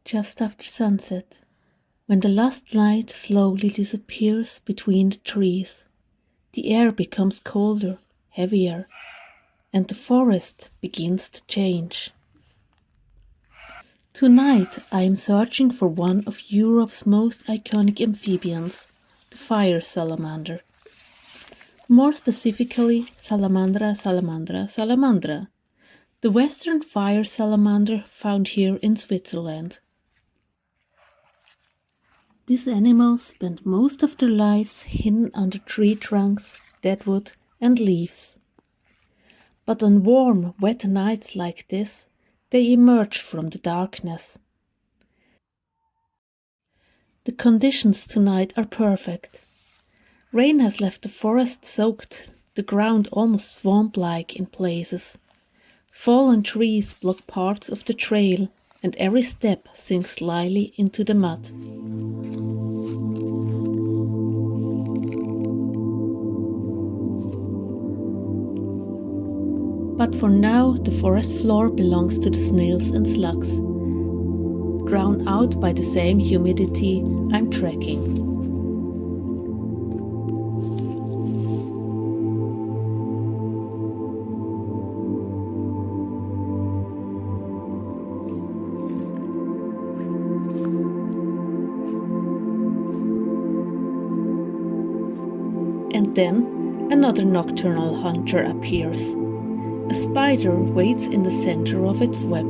just after sunset, when the last light slowly disappears between the trees. The air becomes colder, heavier, and the forest begins to change. Tonight I am searching for one of Europe's most iconic amphibians, the fire salamander. More specifically, Salamandra, the western fire salamander found here in Switzerland. These animals spend most of their lives hidden under tree trunks, deadwood, and leaves. But on warm, wet nights like this, they emerge from the darkness. The conditions tonight are perfect. Rain has left the forest soaked, the ground almost swamp-like in places. Fallen trees block parts of the trail, and every step sinks slyly into the mud. But for now, the forest floor belongs to the snails and slugs, drowned out by the same humidity I'm tracking. And then another nocturnal hunter appears. A spider waits in the center of its web.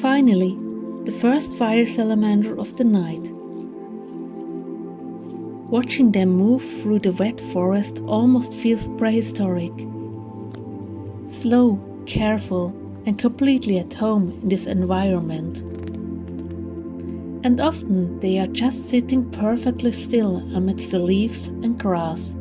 Finally, the first fire salamander of the night. Watching them move through the wet forest almost feels prehistoric. Slow, careful, and completely at home in this environment. And often they are just sitting perfectly still amidst the leaves and grass.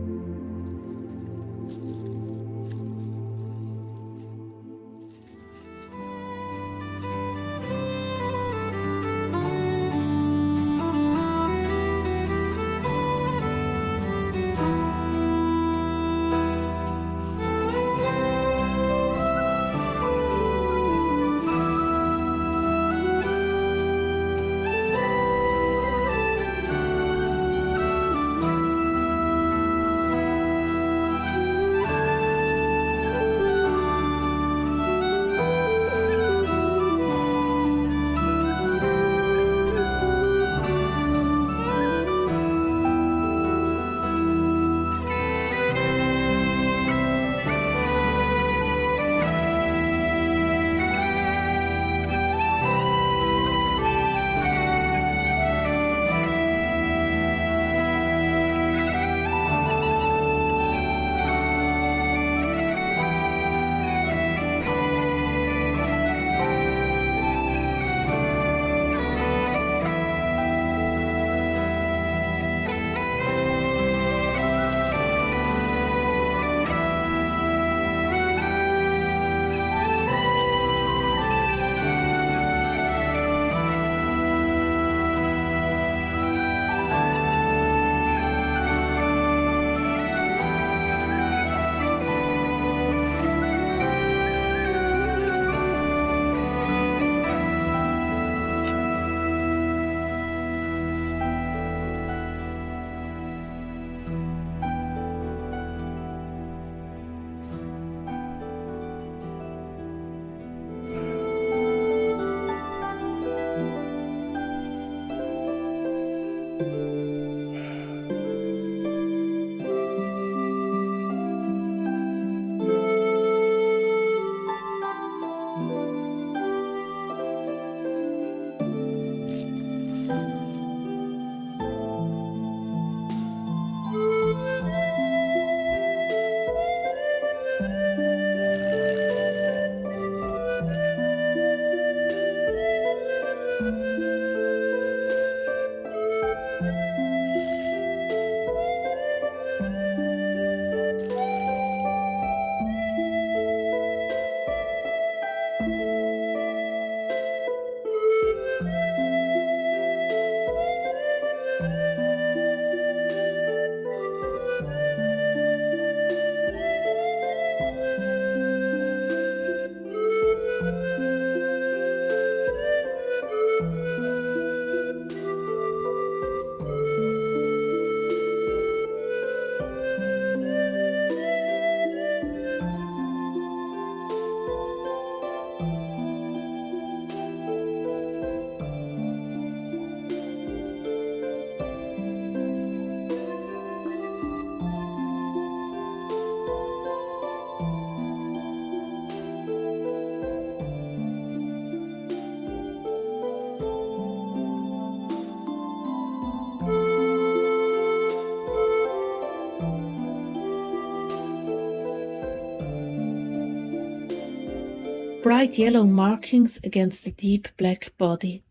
bright yellow markings against the deep black body.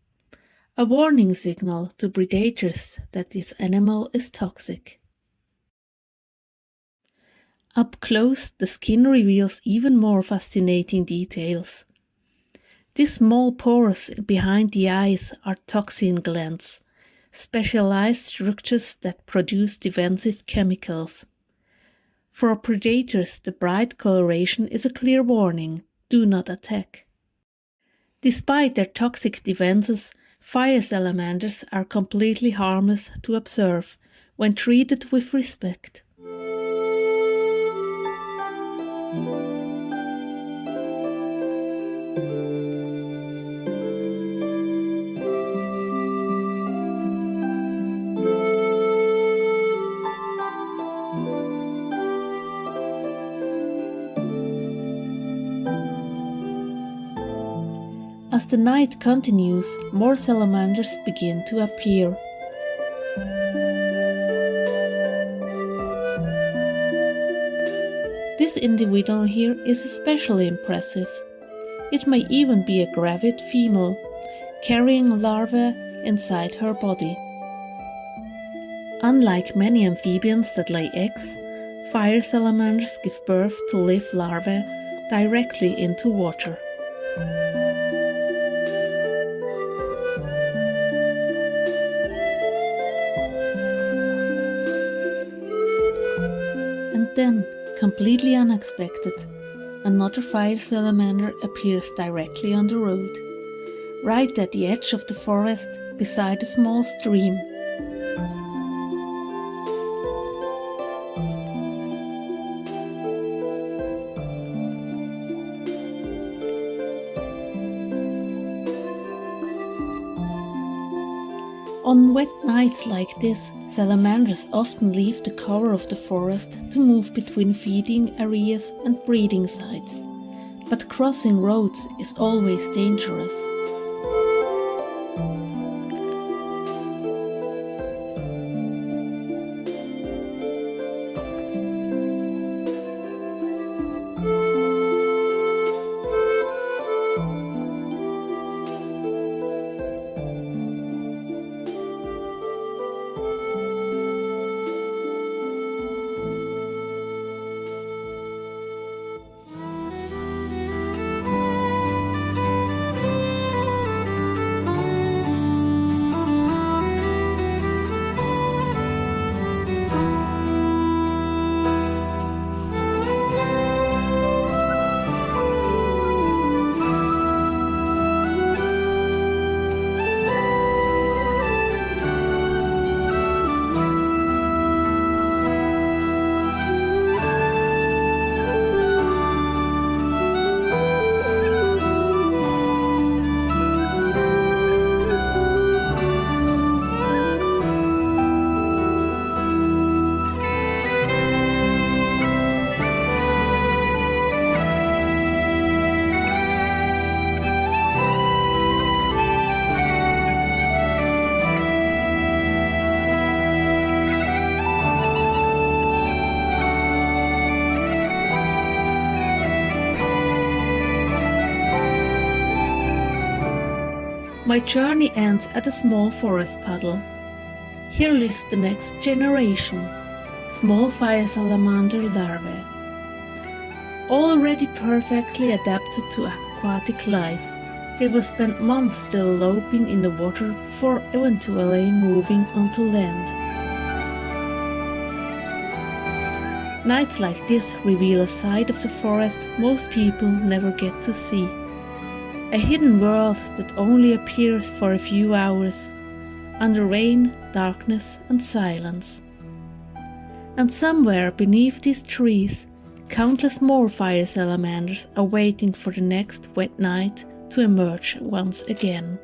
A warning signal to predators that this animal is toxic. Up close, the skin reveals even more fascinating details. These small pores behind the eyes are toxin glands, specialized structures that produce defensive chemicals. For predators, the bright coloration is a clear warning: do not attack. Despite their toxic defenses, fire salamanders are completely harmless to observe when treated with respect. As the night continues, more salamanders begin to appear. This individual here is especially impressive. It may even be a gravid female, carrying a larva inside her body. Unlike many amphibians that lay eggs, fire salamanders give birth to live larvae directly into water. And then, completely unexpected, another fire salamander appears directly on the road, right at the edge of the forest beside a small stream. On wet nights like this, salamanders often leave the cover of the forest to move between feeding areas and breeding sites, but crossing roads is always dangerous. My journey ends at a small forest puddle. Here lives the next generation, small fire salamander larvae. Already perfectly adapted to aquatic life, they will spend months still loping in the water before eventually moving onto land. Nights like this reveal a side of the forest most people never get to see. A hidden world that only appears for a few hours, under rain, darkness and silence. And somewhere beneath these trees, countless more fire salamanders are waiting for the next wet night to emerge once again.